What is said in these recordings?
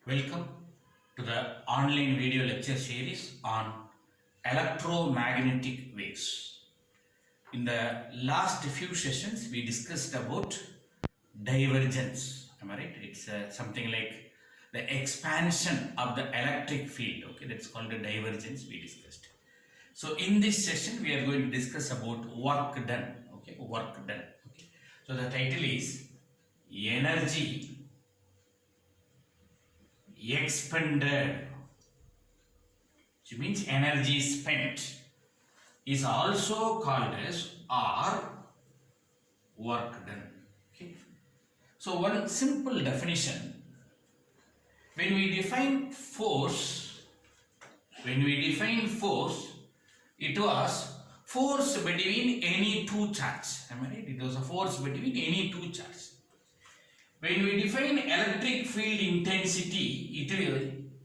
Welcome to the online video lecture series on electromagnetic waves. In the last few sessions, we discussed about divergence. Am I right? It's something like the expansion of the electric field. Okay, that's called the divergence we discussed. So in this session, we are going to discuss about work done. Okay, work done. Okay. So the title is energy expended, which means energy spent, is also called as or work done. Okay. So one simple definition: when we define force, it was force between any two charges. Am I right? It was a force between any two charges. When we define electric field intensity,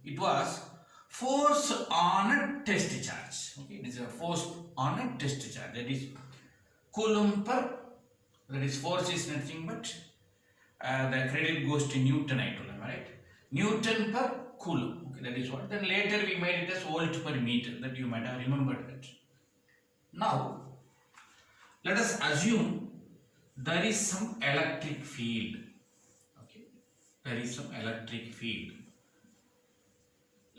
it was force on a test charge. Okay, it is a force on a test charge. That is coulomb per. That is force is nothing but the credit goes to Newton. I told, am I right? Newton per coulomb. Okay, that is what. Then later we made it as volt per meter. That you might have remembered that. Now let us assume there is some electric field. There is some electric field.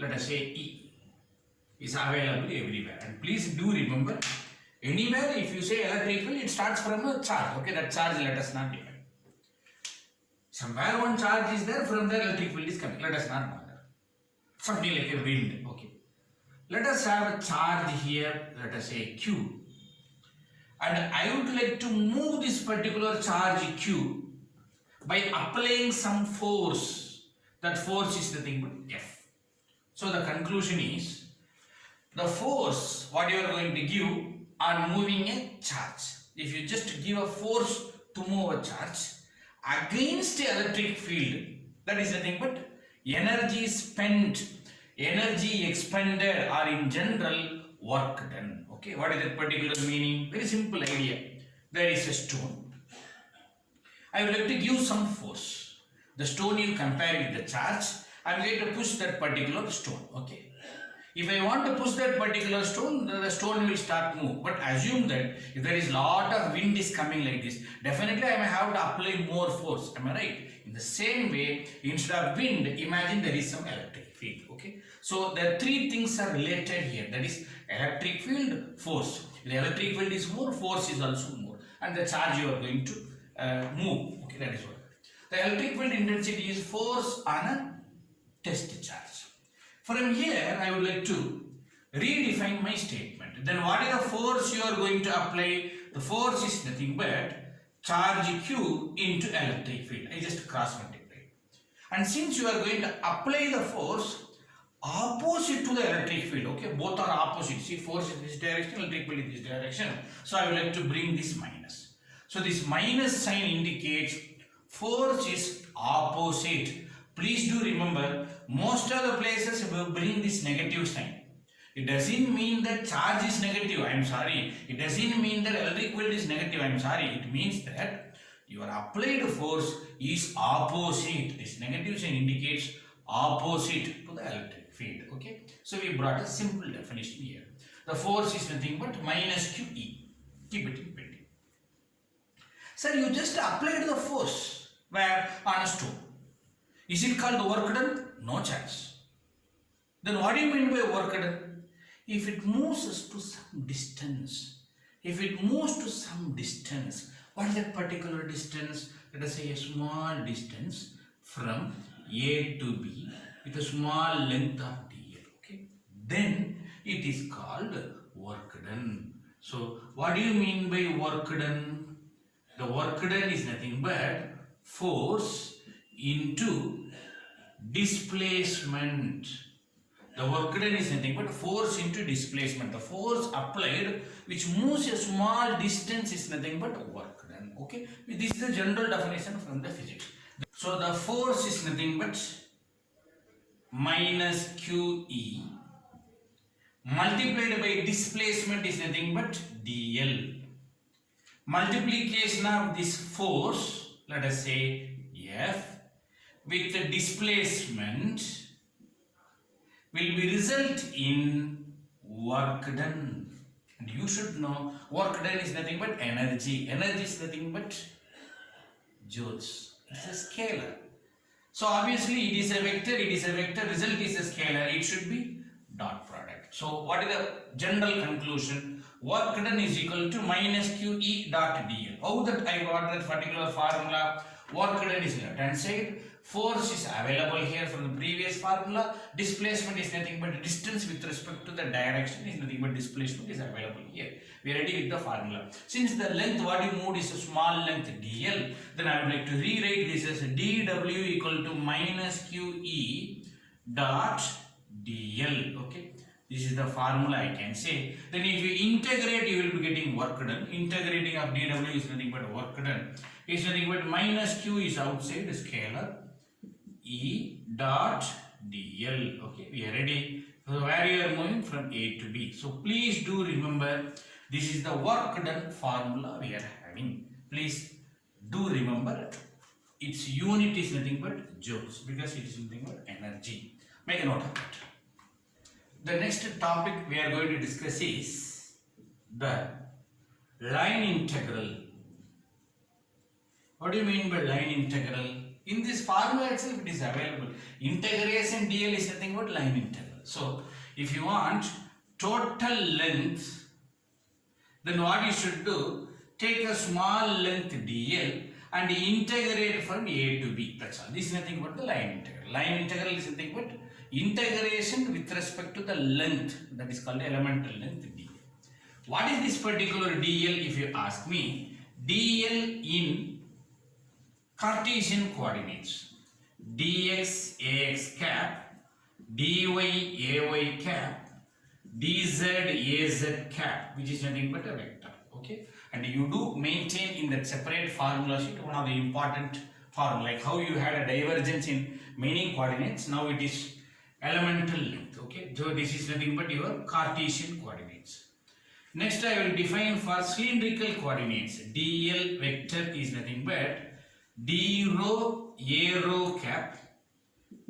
Let us say E is available everywhere. And please do remember, anywhere if you say electric field, it starts from a charge. Okay, that charge let us not define. Somewhere one charge is there, from there electric field is coming. Let us not bother. Something like a wind. Okay. Let us have a charge here, let us say Q. And I would like to move this particular charge Q by applying some force. That force is nothing but F. So the conclusion is, the force what you are going to give on moving a charge, if you just give a force to move a charge against the electric field, that is nothing but energy spent, energy expended, or in general work done. Okay, what is that particular meaning? Very simple idea. There is a stone. I would like to give some force. The stone you compare with the charge. I am going to push that particular stone. Okay. If I want to push that particular stone, the stone will start move. But assume that if there is lot of wind is coming like this, definitely I may have to apply more force. Am I right? In the same way, instead of wind, imagine there is some electric field. Okay. So the three things are related here. That is electric field, force. If the electric field is more, force is also more. And the charge you are going to move. Okay, that is what. The electric field intensity is force on a test charge. From here, I would like to redefine my statement. Then what is the force you are going to apply? The force is nothing but charge Q into electric field. I just cross multiply. And since you are going to apply the force opposite to the electric field, okay, both are opposite. See, force in this direction, electric field in this direction. So I would like to bring this minus. So this minus sign indicates force is opposite. Please do remember, most of the places will bring this negative sign. It doesn't mean that charge is negative. I am sorry. It doesn't mean that electric field is negative. I am sorry. It means that your applied force is opposite. This negative sign indicates opposite to the electric field. Okay. So we brought a simple definition here. The force is nothing but minus QE. Keep it in mind. Sir, you just applied the force where on a stone. Is it called work done? No chance. Then what do you mean by work done? If it moves us to some distance, what is that particular distance? Let us say a small distance from A to B with a small length of dl. Okay. Then it is called work done. So what do you mean by work done? The work done is nothing but force into displacement. The work done is nothing but force into displacement. The force applied which moves a small distance is nothing but work done. Okay. This is the general definition from the physics. So the force is nothing but minus QE multiplied by displacement is nothing but dl. Multiplication of this force, let us say F, with the displacement will be result in work done. And you should know work done is nothing but energy. Energy is nothing but joules. It's a scalar. So obviously it is a vector, result is a scalar, it should be dot product. So what is the general conclusion? Work done is equal to minus QE dot dl. How that I got that particular formula? Work done is left hand side, force is available here from the previous formula, displacement is nothing but distance with respect to the direction is nothing but displacement is available here. We are ready with the formula. Since the length what you moved is a small length dl, then I would like to rewrite this as dw equal to minus QE dot dl. Okay, this is the formula I can say. Then if you integrate, you will be getting work done. Integrating of dw is nothing but work done. Is nothing but minus q is outside the scalar E dot dl. Okay, we are ready. So where you are moving from A to B. So please do remember, this is the work done formula we are having. Please do remember, its unit is nothing but joules because it is nothing but energy. Make a note of it. The next topic we are going to discuss is the line integral. What do you mean by line integral? In this formula itself it is available. Integration dl is nothing but line integral. So if you want total length, then what you should do, take a small length dl and integrate from A to B. That's all. This is nothing but the line integral. Line integral is nothing but integration with respect to the length, that is called elemental length dl. What is this particular dl if you ask me? dl in Cartesian coordinates, dx ax cap, dy ay cap, dz az cap, which is nothing but a vector. Okay, and you do maintain in that separate formula sheet one of the important formula, like how you had a divergence in many coordinates, now it is elemental length. Okay, so this is nothing but your Cartesian coordinates. Next I will define for cylindrical coordinates. dl vector is nothing but d rho a rho cap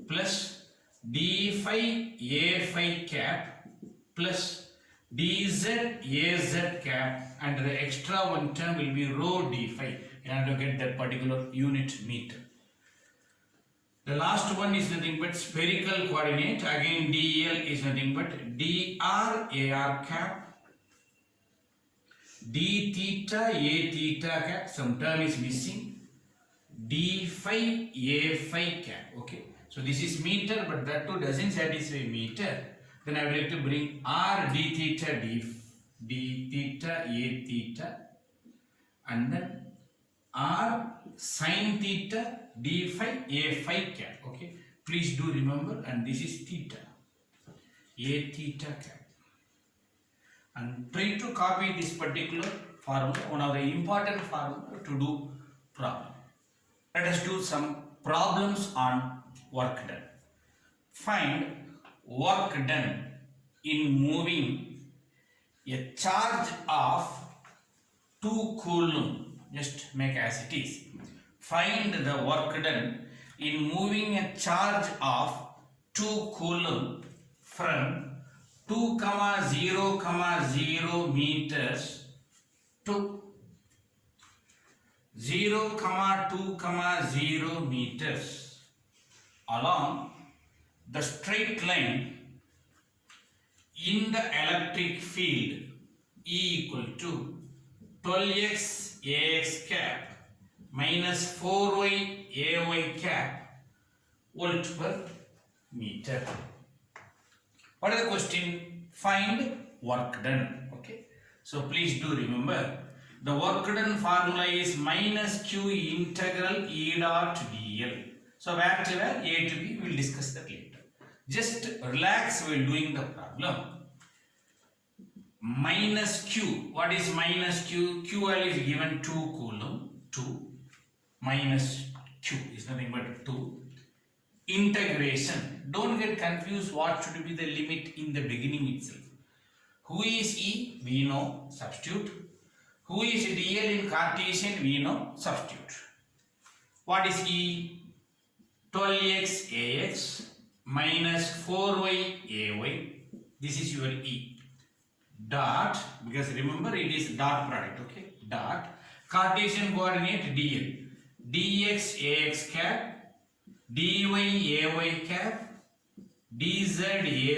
plus d phi a phi cap plus dz az cap, and the extra one term will be rho d phi in order to get that particular unit meter. The last one is nothing but spherical coordinate. Again dl is nothing but dr ar cap, d theta a theta cap, some term is missing, d phi a phi cap. Okay, so this is meter, but that too doesn't satisfy meter. Then I would like to bring r d theta d theta a theta, and then r sin theta d phi a phi cap. Okay, please do remember, and this is theta a theta cap, and try to copy this particular formula, one of the important formula to do problem. Let us do some problems on work done. Find work done in moving a charge of 2 coulomb. Just make as it is. Find the work done in moving a charge of 2 coulomb from 2, 0, 0 meters to 0, 2, 0 meters along the straight line in the electric field E equal to 12x ax cap minus 4y ay cap volt per meter. What is the question? Find work done. Okay, so please do remember, the work done formula is minus q integral E dot dl. So where to where? A to B, we will discuss that later. Just relax while doing the problem. Minus q. What is minus q? Q value is given 2 coulomb. 2 minus q is nothing but 2. Integration. Don't get confused what should be the limit in the beginning itself. Who is E? We know. Substitute. Who is dl in Cartesian? We know. Substitute. What is E? 12x ax minus 4y ay. This is your E. Dot, because remember it is dot product, okay? Dot, Cartesian coordinate dl. dx ax cap, dy ay cap, dz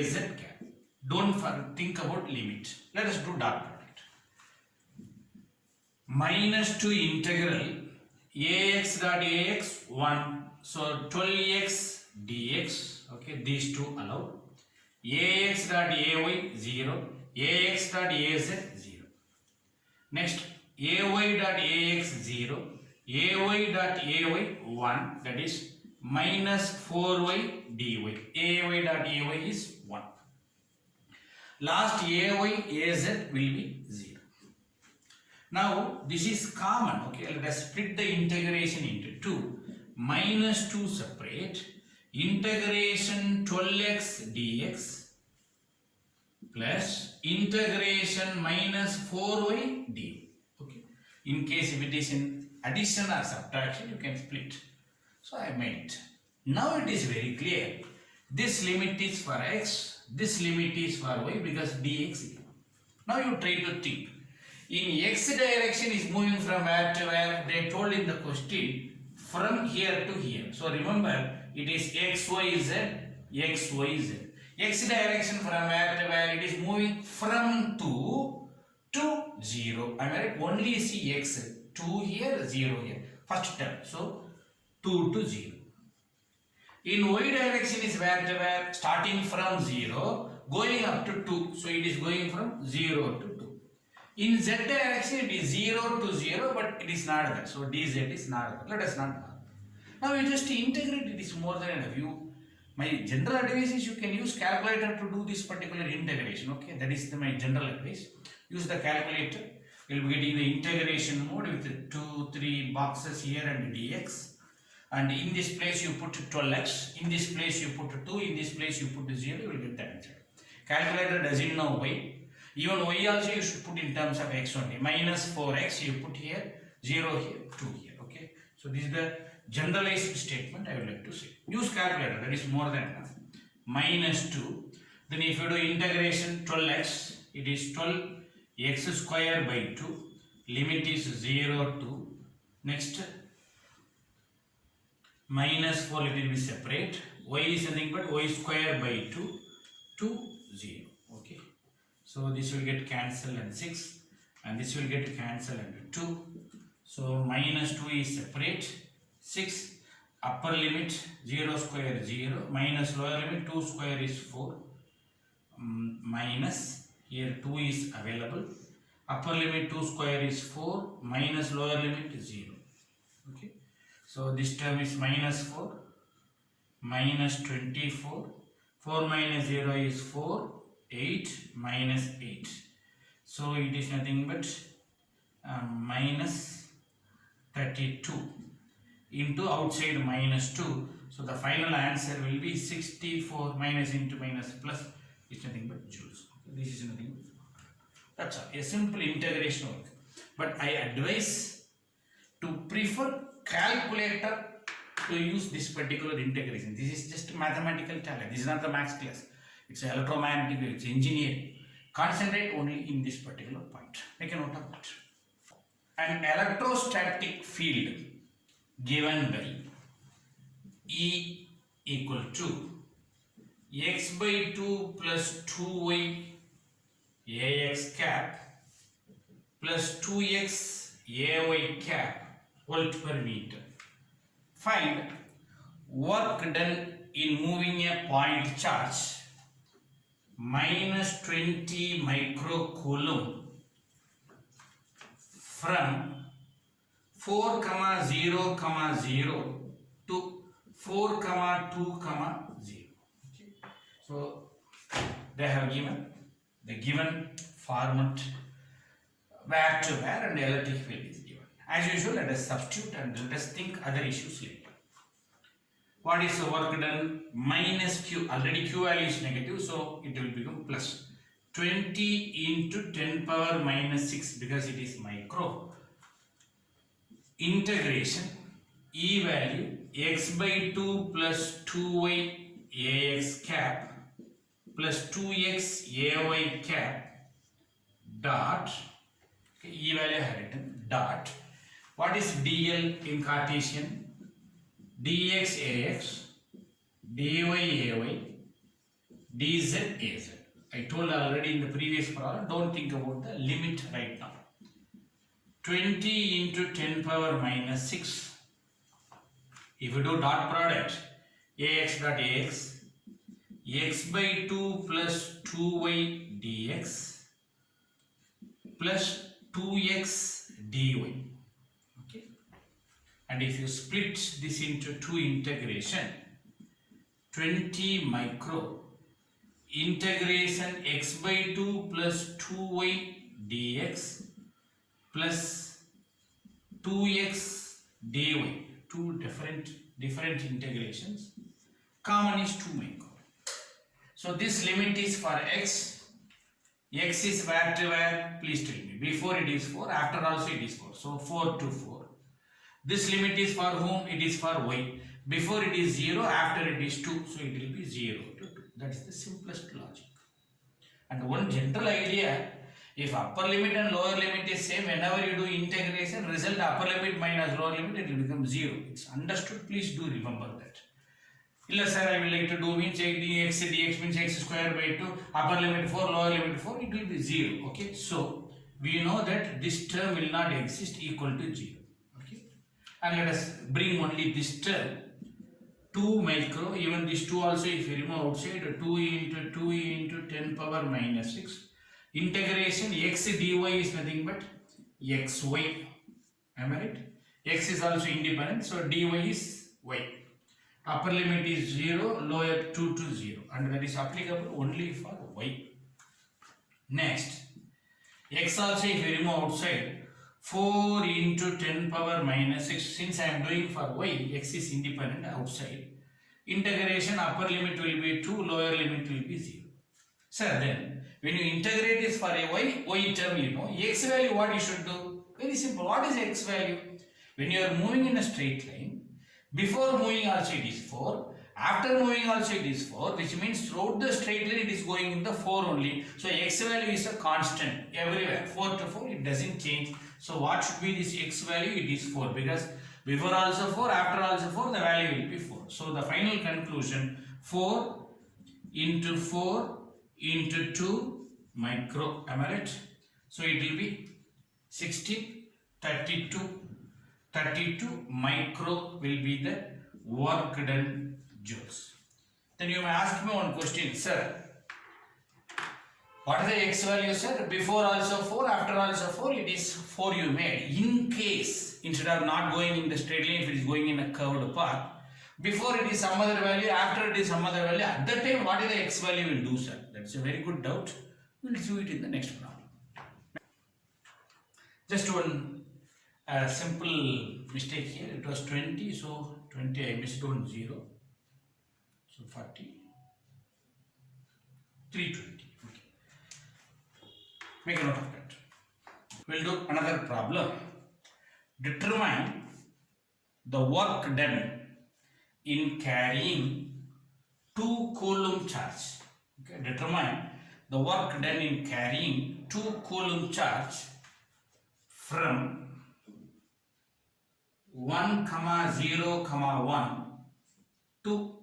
az cap. Don't think about limit. Let us do dot product. Minus 2 integral ax dot ax 1. So 12x dx, okay, these two allowed. Ax dot ay 0, ax dot az 0. Next, ay dot ax 0, ay dot ay 1, that is minus 4y dy. Ay dot ay is 1. Last ay az will be 0. Now this is common, okay, let us split the integration into 2. Minus 2 separate, integration 12x dx plus integration minus 4y dy. Okay. In case if it is in addition or subtraction, you can split. So I made it. Now it is very clear. This limit is for x, this limit is for y because dx. Now you try to think. In x direction is moving from where to where? They told in the question from here to here. So remember it is x, y, z, x, y, z. X direction from where to where? It is moving from 2 to 0. Am I right? Only see x. 2 here, 0 here. First term. So 2 to 0. In y direction is where to where? Starting from 0, going up to 2. So it is going from 0 to 2. In z direction it is 0 to 0, but it is not there. So dz is not there. Let us not bother. Now you just integrate, it is more than enough. My general advice is you can use calculator to do this particular integration. Okay, that is my general advice. Use the calculator. You will be getting the integration mode with 2, 3 boxes here and dx. And in this place you put 12x. In this place you put 2. In this place you put 0. You will get the answer. Calculator doesn't know y. Even y also you should put in terms of x only. Minus 4x you put here, 0 here, 2 here. Okay. So this is the generalized statement I would like to say. Use calculator, that is more than enough. Minus 2. Then if you do integration 12x, it is 12x square by 2. Limit is 0 to. Next, minus 4 it will be separate. Y is nothing but y square by 2 to 0. Okay. So this will get cancelled and 6, and this will get cancelled and 2. So minus 2 is separate. 6, upper limit 0 square 0, minus lower limit 2 square is 4, minus here 2 is available, upper limit 2 square is 4, minus lower limit is 0. Okay, so this term is minus 4, minus 24, 4 minus 0 is 4, 8 minus 8. So it is nothing but minus 32 into outside minus 2. So the final answer will be 64 minus into minus plus is nothing but joules. Okay, this is nothing but, that's all. A simple integration work. But I advise to prefer calculator to use this particular integration. This is just mathematical talent. This is not the maths class. It's electromagnetic, it's engineering. Concentrate only in this particular point. Make a note of that. An electrostatic field given by E equal to x by 2 plus 2y ax cap plus 2x ay cap volt per meter. Find work done in moving a point charge minus 20 microcoulomb from 4, 0, 0 to 4, 2, 0. Okay. So they have given the given format where to where and electric field is given. As usual, let us substitute and let us think other issues later. What is the work done? Minus q. Already q value is negative, so it will become plus 20 into 10 power minus 6 because it is micro. Integration E value x by 2 plus 2y ax cap plus 2x ay cap dot, okay, E value I have written, dot, what is dl in Cartesian? Dx ax, dy ay, dz az. I told already in the previous problem, don't think about the limit right now. 20 into 10 power minus 6. If you do dot product, ax dot ax, x by 2 plus 2y dx plus 2x dy. Okay. And if you split this into two integration, 20 micro integration x by 2 plus 2y dx plus 2x dy, two different integrations, common is 2 micro. So this limit is for x is where to where, please tell me, before it is 4, after also it is 4, so 4 to 4. This limit is for whom? It is for y. Before it is 0, after it is 2, so it will be 0 to 2. That is the simplest logic. And one general idea, if upper limit and lower limit is same, whenever you do integration, result upper limit minus lower limit, it will become 0. It's understood, please do remember that. Illa sir, I will like to do means dx means x square by 2, upper limit 4, lower limit 4, it will be 0. Okay, so we know that this term will not exist equal to 0. Okay, and let us bring only this term 2 micro, even this 2 also if you remove outside, 2 into 10 power minus 6, integration x dy is nothing but xy, am I right? X is also independent, so dy is y. Upper limit is 0, lower 2 to 0, and that is applicable only for y. Next, x also if you remove outside, 4 into 10 power minus 6, since I am doing for y, x is independent outside, integration upper limit will be 2, lower limit will be 0. Sir, then when you integrate this for a y term, you know, x value what you should do? Very simple. What is x value? When you are moving in a straight line, before moving also it is 4, after moving also it is 4, which means throughout the straight line it is going in the 4 only. So x value is a constant everywhere, 4 to 4, it doesn't change. So what should be this x value? It is 4, because before also 4, after also 4, the value will be 4. So the final conclusion, 4 into 2 micro, am I right? So it will be 16, 32 micro will be the work done joules. Then you may ask me one question, sir, what is the x value, sir? Before also 4, after also 4, it is 4 you made. In case, instead of not going in the straight line, if it is going in a curved path, before it is some other value, after it is some other value, at that time what is the x value will do, sir? That's a very good doubt. We will do it in the next problem. Just one simple mistake here. It was 20, so 20 I missed on 0. So 40, 320. Okay. Make a note of that. We'll do another problem. Determine the work done in carrying 2 coulomb charge. Okay. Determine the work done in carrying 2 coulomb charge from 1, 0, 1 to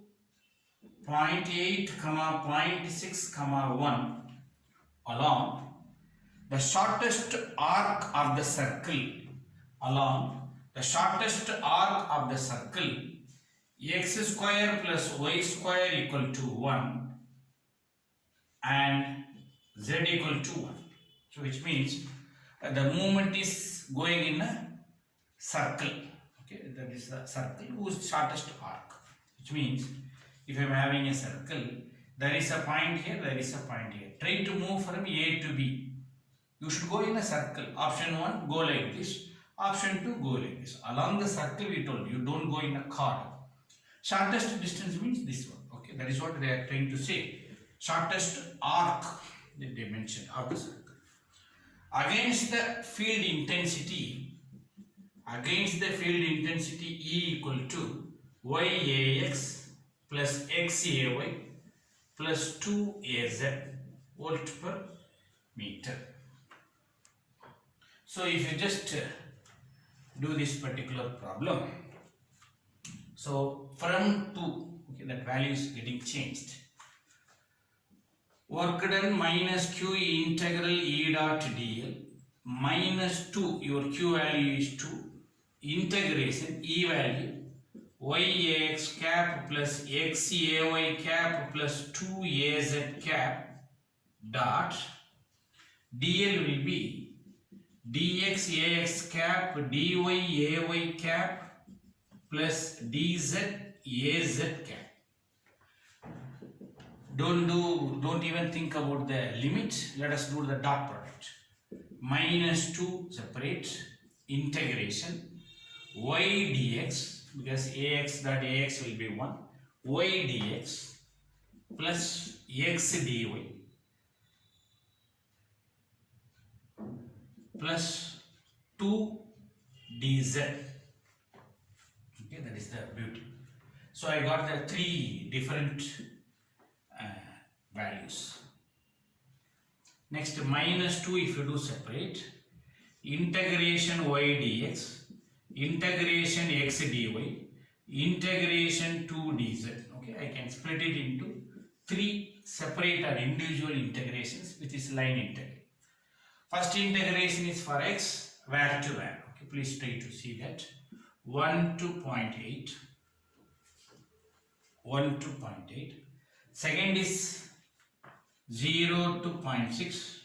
0.8, 0.6, 1 along the shortest arc of the circle, x square plus y square equal to 1 and z equal to 1. So which means the movement is going in a circle. Okay, that is the circle whose shortest arc. Which means if I am having a circle, there is a point here, there is a point here. Try to move from A to B. You should go in a circle. Option 1, go like this. Option 2, go like this. Along the circle we told you, don't go in a chord. Shortest distance means this one. Okay, that is what they are trying to say. Shortest arc that they mentioned of the circle. Against the field intensity, E equal to yax plus xay plus 2az volt per meter. So if you just do this particular problem, so from 2, okay, that value is getting changed. Work done minus q integral E dot dl minus 2, your q value is 2, integration E value yax cap plus xay cap plus 2az cap dot dl will be dx ax cap dy ay cap plus dz az cap. Don't even think about the limit. Let us do the dot product. Minus 2 separate integration y dx, because ax dot ax will be 1, y dx plus x dy plus 2 dz. Okay, that is the beauty. So I got the 3 different values. Next, minus 2 if you do separate, integration y dx, integration x dy, integration 2 dz. Okay, I can split it into 3 separate or individual integrations with this line integral. First integration is for x, where to where. Okay, please try to see that. 1 to 0.8, 1 to 0.8. Second is 0 to 0.6.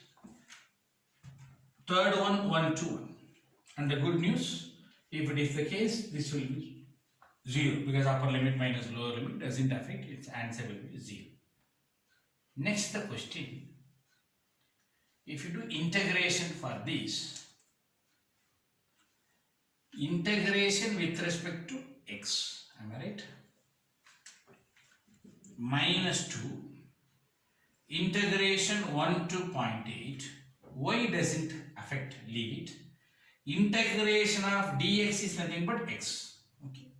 Third one 1 to 1. And the good news, if it is the case, this will be 0, because upper limit minus lower limit doesn't affect, its answer will be 0. Next, the question, if you do integration for this, integration with respect to x, am I right? Minus 2, integration 1 to 0.8, y doesn't affect, leave it. Integration of dx is nothing but x. Okay.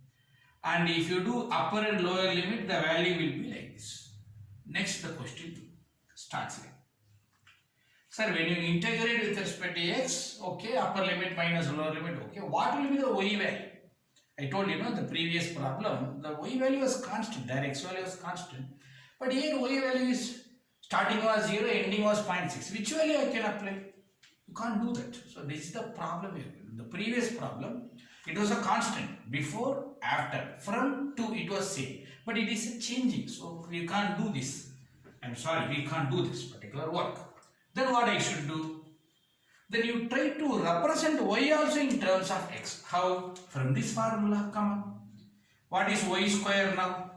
And if you do upper and lower limit, the value will be like this. Next, the question starts like, sir, when you integrate with respect to x, okay, upper limit minus lower limit, okay, what will be the y value? I told you, the previous problem, the y value was constant, their x value was constant. But here y value is starting was 0, ending was 0.6. Which value I can apply? You can't do that. So this is the problem here. The previous problem, it was a constant. Before, after, from to it was same. But it is changing. So we can't do this. I'm sorry, we can't do this particular work. Then what I should do? Then you try to represent y also in terms of x. How? From this formula, come on. What is y square now?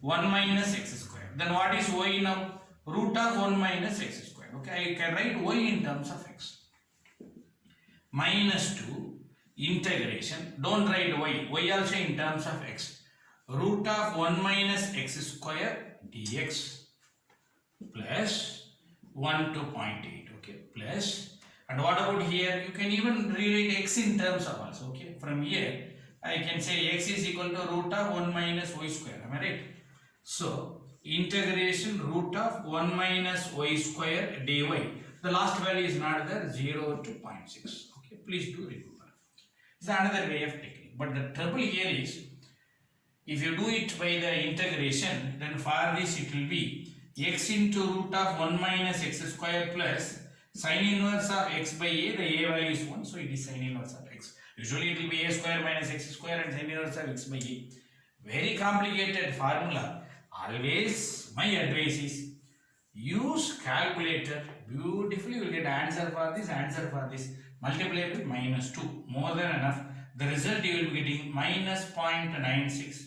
1 minus x square. Then what is y now? Root of 1 minus x square. Okay, I can write y in terms of x. Minus 2 integration. Don't write y. Y also in terms of x. Root of 1 minus x square dx plus 1 to 0.8. Okay, plus. And what about here? You can even rewrite x in terms of also. Okay, from here I can say x is equal to root of 1 minus y square. Am I right? So integration root of 1 minus y square dy. The last value is not there, 0 to 0.6. Okay, please do remember. It's another way of taking. But the trouble here is, if you do it by the integration, then for this it will be x into root of 1 minus x square plus sin inverse of x by a. The a value is 1, so it is sin inverse of x. Usually it will be a square minus x square and sin inverse of x by a. Very complicated formula. Always my advice is use calculator. Beautifully you will get answer for this, answer for this. Multiply with minus 2. More than enough. The result you will be getting minus 0.96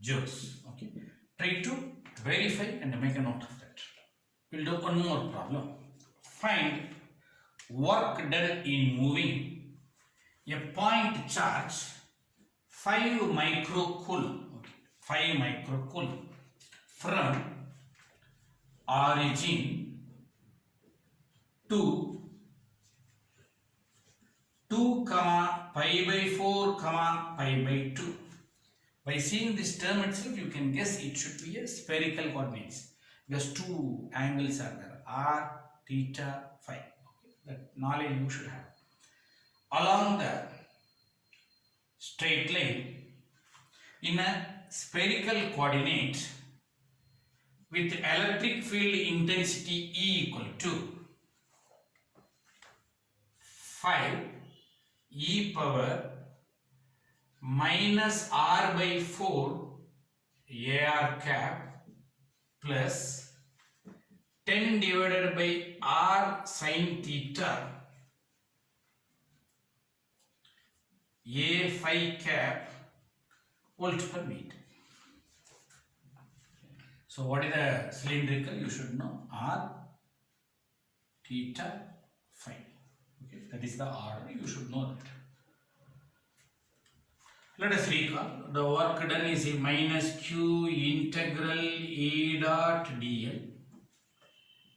joules. Okay. Try to verify and make a note of that. We will do one more problem. Find work done in moving a point charge 5 microcoulomb. Okay. 5 microcoulomb from origin to 2, pi by 4, pi by 2. By seeing this term itself, you can guess it should be a spherical coordinates because two angles are there, r, theta, phi. Okay, that knowledge you should have. Along the straight line in a spherical coordinate with electric field intensity E equal to 5 e power minus r by 4 ar cap plus 10 divided by r sin theta a phi cap volt per meter. So what is the cylindrical? You should know r theta phi. Okay, that is the order. You should know that. Let us recall. The work done is a minus q integral E dot dl.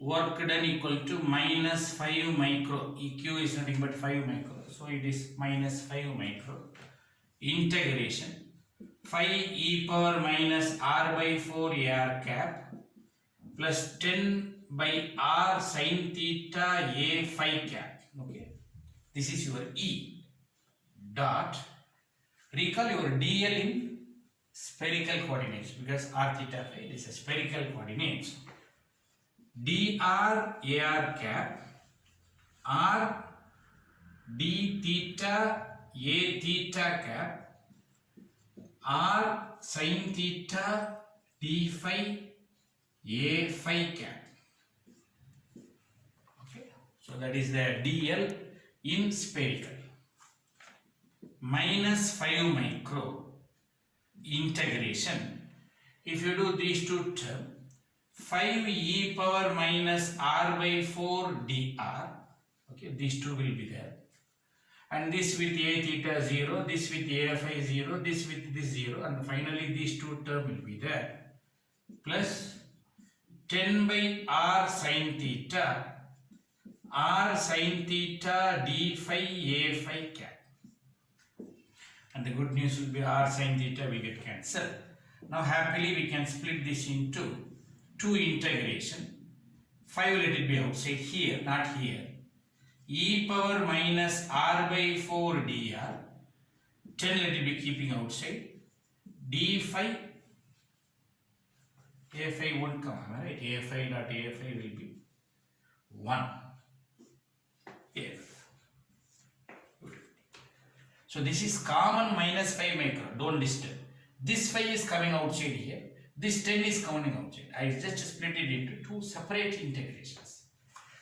Work done equal to minus 5 micro. EQ is nothing but 5 micro. So it is minus 5 micro. Integration 5 e power minus r by 4 ar cap plus 10 by r sin theta a phi cap. Okay, this is your E dot. Recall your dl in spherical coordinates because r theta phi is a spherical coordinates. Dr ar cap r d theta a theta cap r sin theta d phi a phi cap. Okay, so that is the dl in spherical. Minus 5 micro integration. If you do these two terms, 5 e power minus r by 4 dr. Okay, these two will be there. And this with a theta 0, this with a phi 0, this with this 0, and finally these two terms will be there. Plus 10 by r sin theta d phi a phi cap. And the good news will be r sin theta we get cancelled. Now happily we can split this into two integration. 5 let it be outside here, not here. E power minus r by 4 dr. 10 let it be keeping outside. D phi. A phi won't come, right? A phi dot A phi will be 1. F. So this is common minus 5 micro. Don't disturb. This phi is coming outside here. This 10 is coming outside. I just split it into two separate integrations.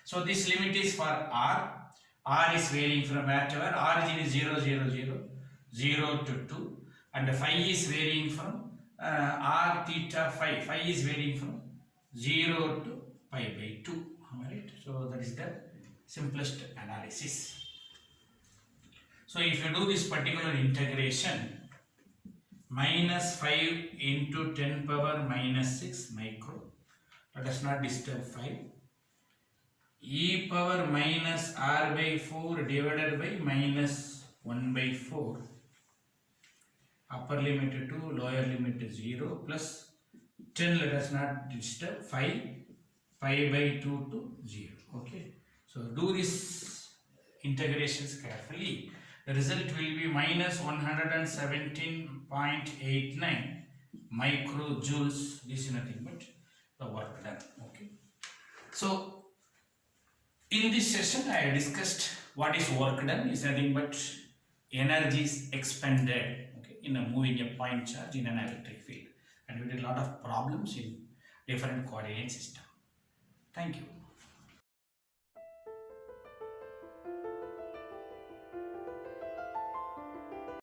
So this limit is for r. R is varying from whatever. Origin is 0, 0, 0, 0 to 2. And phi is varying from r theta phi. Phi is varying from 0 to pi by 2. Alright. So that is the simplest analysis. So if you do this particular integration, minus 5 into 10 power minus 6 micro, let us not disturb 5, e power minus r by 4 divided by minus 1 by 4, upper limit 2, lower limit 0, plus 10, let us not disturb 5, pi by 2 to 0. Okay, so do this integrations carefully. The result will be minus 117.89 microjoules. This is nothing but the work done. Okay. So in this session I discussed what is work done is nothing but energy is expended, okay, in a moving a point charge in an electric field, and we did a lot of problems in different coordinate system. Thank you.